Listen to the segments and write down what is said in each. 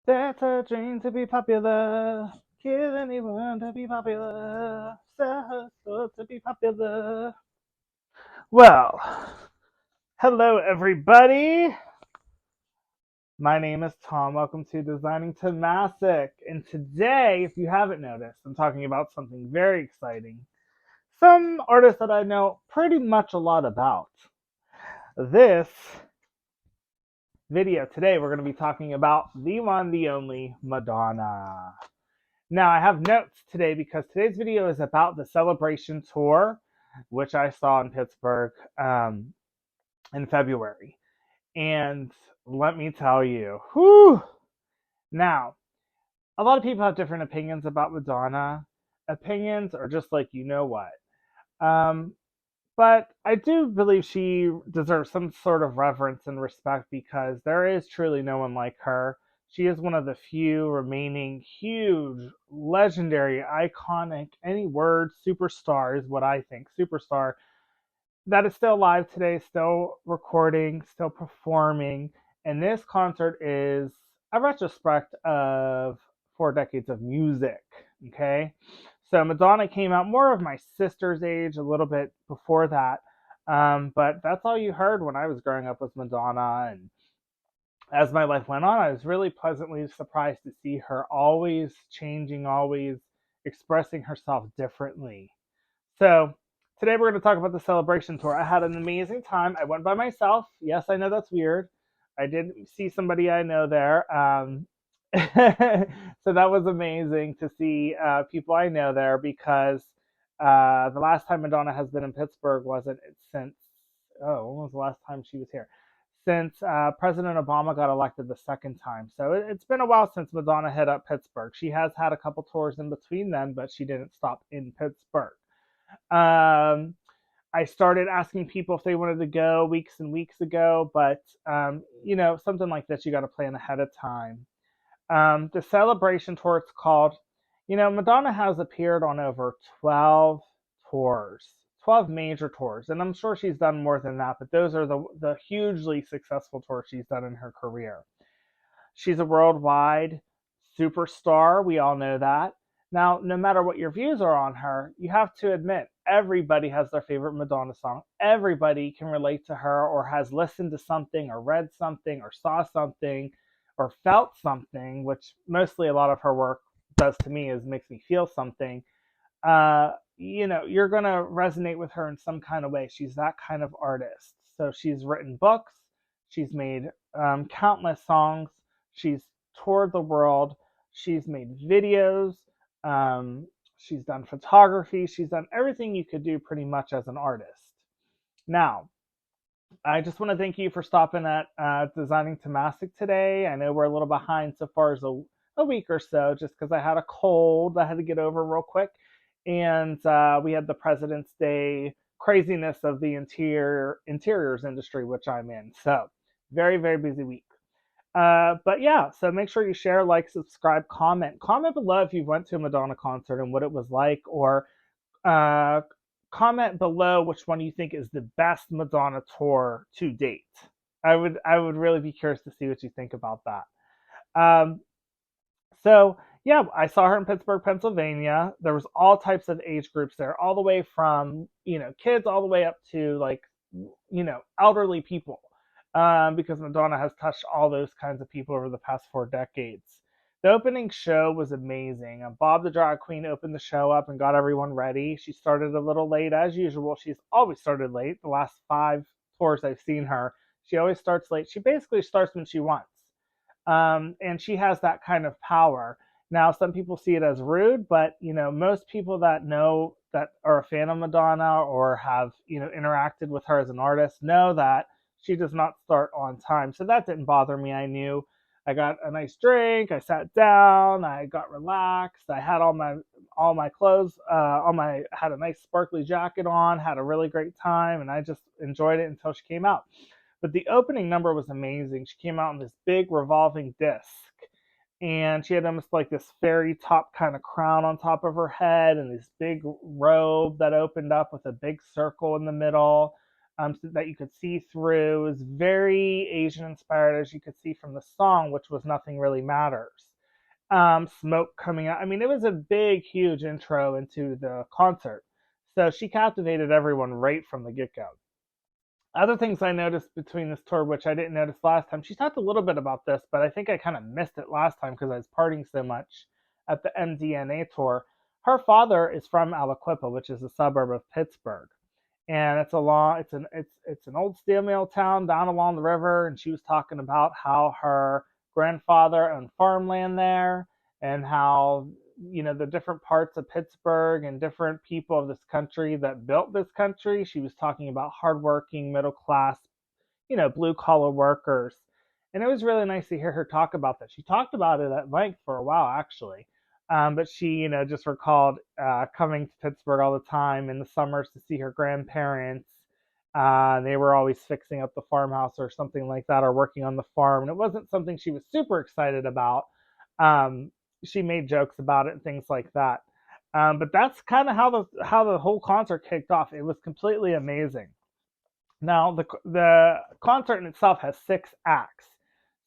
That's a dream to be popular. Kill anyone to be popular. Sell her soul to be popular. Well, hello everybody. My name is Tom. Welcome to Designing Tomasic. And today, if you haven't noticed, I'm talking about something very exciting. Some artists that I know pretty much a lot about. This video today, we're going to be talking about the one, the only Madonna. Now, I have notes today because today's video is about the Celebration Tour, which I saw in Pittsburgh in February. And let me tell you, whew. Now, a lot of people have different opinions about Madonna. Opinions are just like you know what. Um, but I do believe she deserves some sort of reverence and respect because there is truly no one like her. She is one of the few remaining huge, legendary, iconic, any word, superstar is what I think, superstar, that is still alive today, still recording, still performing. And this concert is a retrospect of 4 decades of music. Okay. So Madonna came out more of my sister's age, a little bit before that. But that's all you heard when I was growing up was Madonna. And as my life went on, I was really pleasantly surprised to see her always changing, always expressing herself differently. So today we're going to talk about the Celebration Tour. I had an amazing time. I went by myself. Yes, I know that's weird. I did see somebody I know there. So that was amazing to see people I know there because the last time Madonna has been in Pittsburgh wasn't since, oh, when was the last time she was here? Since President Obama got elected the second time. So it's been a while since Madonna hit up Pittsburgh. She has had a couple tours in between then, but she didn't stop in Pittsburgh. Um, I started asking people if they wanted to go weeks and weeks ago, but something like this you got to plan ahead of time. The celebration tour it's called. Madonna has appeared on over 12 tours, 12 major tours, and I'm sure she's done more than that, but those are the hugely successful tours she's done in her career. She's a worldwide superstar. We all know that. Now, no matter what your views are on her, you have to admit everybody has their favorite Madonna song. Everybody can relate to her or has listened to something or read something or saw something or felt something, which mostly a lot of her work does to me is makes me feel something. You're going to resonate with her in some kind of way. She's that kind of artist. So she's written books, she's made countless songs, she's toured the world, she's made videos, um, she's done photography, she's done everything you could do pretty much as an artist. Now, I just want to thank you for stopping at Designing Tomasic today. I know we're a little behind so far as a week or so, just because I had a cold I had to get over real quick. And we had the President's Day craziness of the interiors industry, which I'm in. So, very, very busy week. But yeah, so make sure you share, like, subscribe, comment. Comment below if you went to a Madonna concert and what it was like, or uh, comment below which one you think is the best Madonna tour to date. I would really be curious to see what you think about that. Um, so yeah, I saw her in Pittsburgh, Pennsylvania. There was all types of age groups there, all the way from kids all the way up to like elderly people, because Madonna has touched all those kinds of people over the past 4 decades. The opening show was amazing. Bob the drag queen opened the show up and got everyone ready. She started a little late as usual. She's always started late. The last 5 tours I've seen her, she always starts late. She basically starts when she wants. And she has that kind of power. Now, some people see it as rude, but most people that know that are a fan of Madonna or have interacted with her as an artist know that she does not start on time. So that didn't bother me. I knew I got a nice drink. I sat down. I got relaxed. I had all my clothes. Had a nice sparkly jacket on. Had a really great time, and I just enjoyed it until she came out. But the opening number was amazing. She came out in this big revolving disc, and she had almost like this fairy top kind of crown on top of her head, and this big robe that opened up with a big circle in the middle. so that you could see through. It was very Asian inspired, as you could see from the song, which was Nothing Really Matters. Smoke coming out. I mean, it was a big, huge intro into the concert. So she captivated everyone right from the get go. Other things I noticed between this tour, which I didn't notice last time, she talked a little bit about this, but I think I kind of missed it last time because I was partying so much at the MDNA tour. Her father is from Aliquippa, which is a suburb of Pittsburgh, and it's an old steel mill town down along the river. And she was talking about how her grandfather owned farmland there, and how the different parts of Pittsburgh and different people of this country that built this country. She was talking about hardworking middle class, blue collar workers. And it was really nice to hear her talk about that. She talked about it at length for a while, actually. But she, just recalled coming to Pittsburgh all the time in the summers to see her grandparents. They were always fixing up the farmhouse or something like that, or working on the farm. And it wasn't something she was super excited about. Um, she made jokes about it and things like that. But that's kind of how the whole concert kicked off. It was completely amazing. Now, the concert in itself has 6 acts.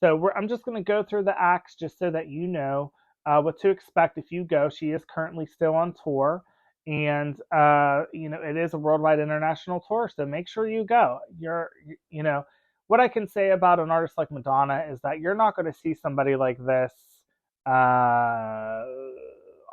So I'm just going to go through the acts just so that you know what to expect if you go. She is currently still on tour, and it is a worldwide international tour. So make sure you go. What I can say about an artist like Madonna is that you're not going to see somebody like this uh,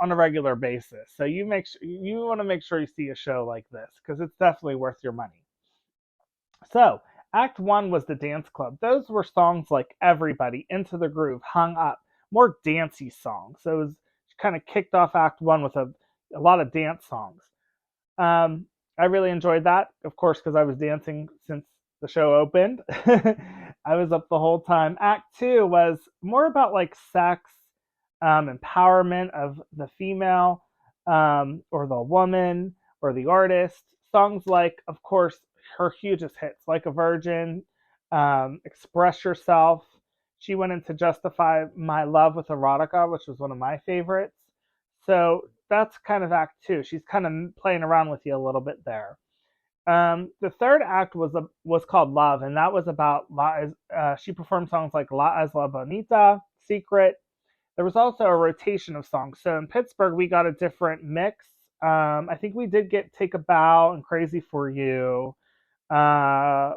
on a regular basis. So you want to make sure you see a show like this because it's definitely worth your money. So, Act One was the dance club. Those were songs like Everybody, Into the Groove, Hung Up, more dancey songs. So it was kind of kicked off Act One with a lot of dance songs. I really enjoyed that, of course, because I was dancing since the show opened. I was up the whole time. Act Two was more about like sex, empowerment of the female, or the woman, or the artist. Songs like, of course, her hugest hits, like a virgin, express yourself. She went into Justify My Love with Erotica, which was one of my favorites. So that's kind of act two. She's kind of playing around with you a little bit there. The third act was called Love, and that was about she performed songs like La Es La Bonita, Secret. There was also a rotation of songs. So in Pittsburgh, we got a different mix. I think we did get Take a Bow and Crazy for You. Uh,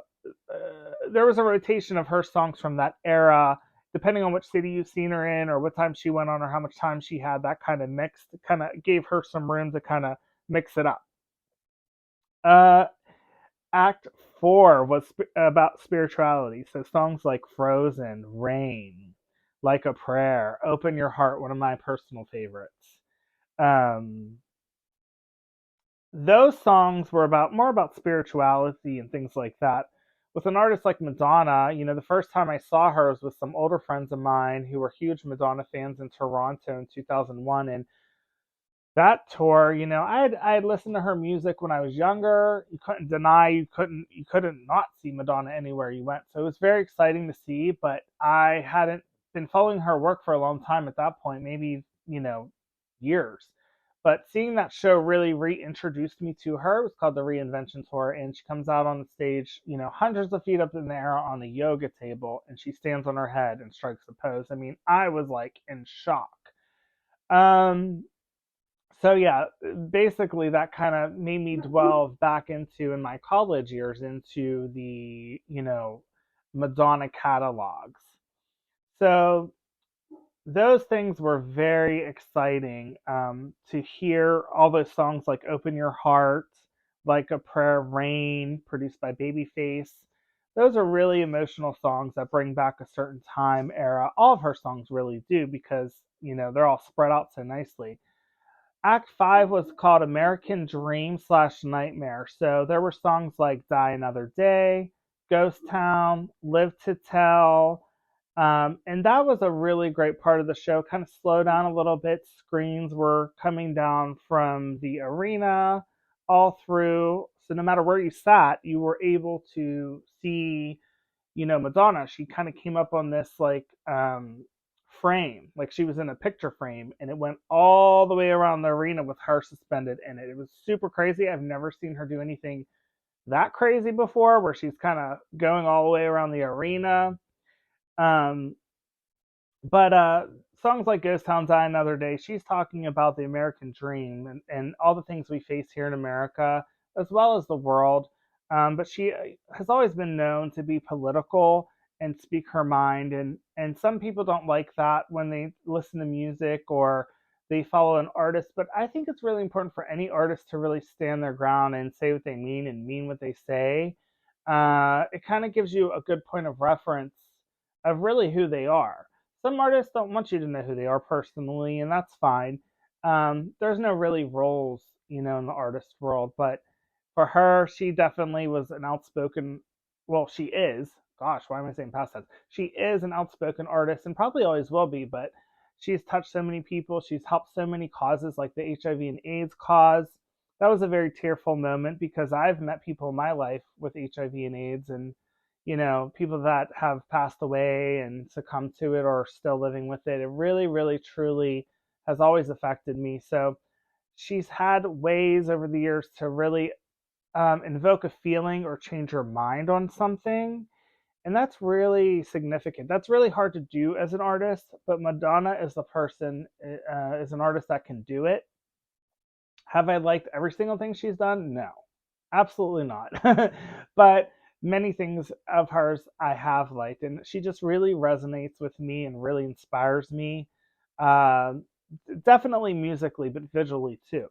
there was a rotation of her songs from that era, depending on which city you've seen her in, or what time she went on, or how much time she had. That kind of mixed, kind of gave her some room to kind of mix it up. Uh, Act Four was about spirituality, so songs like Frozen, Rain, Like a Prayer, Open Your Heart, one of my personal favorites. Um, those songs were more about spirituality and things like that. With an artist like Madonna, the first time I saw her was with some older friends of mine who were huge Madonna fans in Toronto in 2001, and that tour, I had listened to her music when I was younger. You couldn't deny, you couldn't not see Madonna anywhere you went. So it was very exciting to see, but I hadn't been following her work for a long time at that point, maybe, years. But seeing that show really reintroduced me to her. It was called the Reinvention Tour, and she comes out on the stage, hundreds of feet up in the air on a yoga table, and she stands on her head and strikes a pose. I mean, I was like in shock. Um, so yeah, basically that kind of made me delve back into in my college years into the Madonna catalogs. So those things were very exciting, to hear all those songs like Open Your Heart, Like a Prayer, Rain, produced by Babyface. Those are really emotional songs that bring back a certain time era. All of her songs really do because they're all spread out so nicely. Act Five was called American Dream slash Nightmare. So there were songs like Die Another Day, Ghost Town, Live to Tell. And that was a really great part of the show. Kind of slow down a little bit. Screens were coming down from the arena all through. So no matter where you sat, you were able to see Madonna. She kind of came up on this like frame, like she was in a picture frame, and it went all the way around the arena with her suspended in it. It was super crazy. I've never seen her do anything that crazy before, where she's kind of going all the way around the arena. Um, but songs like Ghost Town Die Another Day, she's talking about the American dream and all the things we face here in America, as well as the world. But she has always been known to be political and speak her mind. And some people don't like that when they listen to music or they follow an artist. But I think it's really important for any artist to really stand their ground and say what they mean and mean what they say. It kind of gives you a good point of reference of really who they are. Some artists don't want you to know who they are personally, and that's fine. There's no really roles, in the artist world, but for her, she definitely was an outspoken. Well, she is. Gosh, why am I saying past tense? She is an outspoken artist, and probably always will be. But she's touched so many people. She's helped so many causes, like the HIV and AIDS cause. That was a very tearful moment because I've met people in my life with HIV and AIDS, and people that have passed away and succumbed to it or are still living with it. It really, really, truly has always affected me. So she's had ways over the years to really invoke a feeling or change your mind on something. And that's really significant. That's really hard to do as an artist, but Madonna is the person, is an artist that can do it. Have I liked every single thing she's done? No, absolutely not. But many things of hers I have liked, and she just really resonates with me and really inspires me. Uh, Definitely musically, but visually too.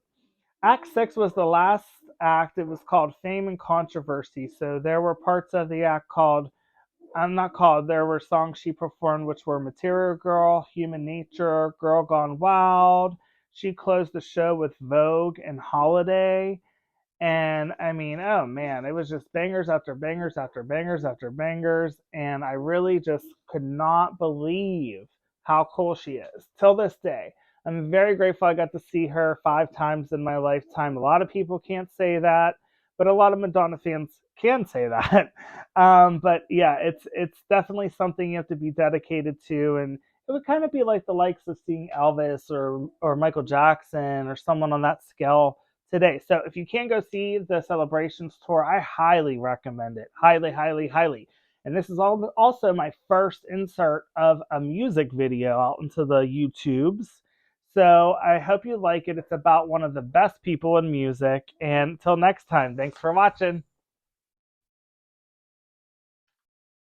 Act six was the last act. It was called Fame and Controversy. So there were parts of the act called, I'm not called, there were songs she performed which were Material Girl, Human Nature, Girl Gone Wild. She closed the show with Vogue and Holiday. And I mean, oh man, it was just bangers after bangers after bangers after bangers. And I really just could not believe how cool she is till this day. I'm very grateful I got to see her 5 times in my lifetime. A lot of people can't say that, but a lot of Madonna fans can say that. But yeah, it's definitely something you have to be dedicated to, and it would kind of be like the likes of seeing Elvis or Michael Jackson or someone on that scale today. So if you can go see the Celebrations tour, I highly recommend it. Highly, highly, highly. And this is also my first insert of a music video out into the YouTubes. So I hope you like it. It's about one of the best people in music. And until next time, thanks for watching.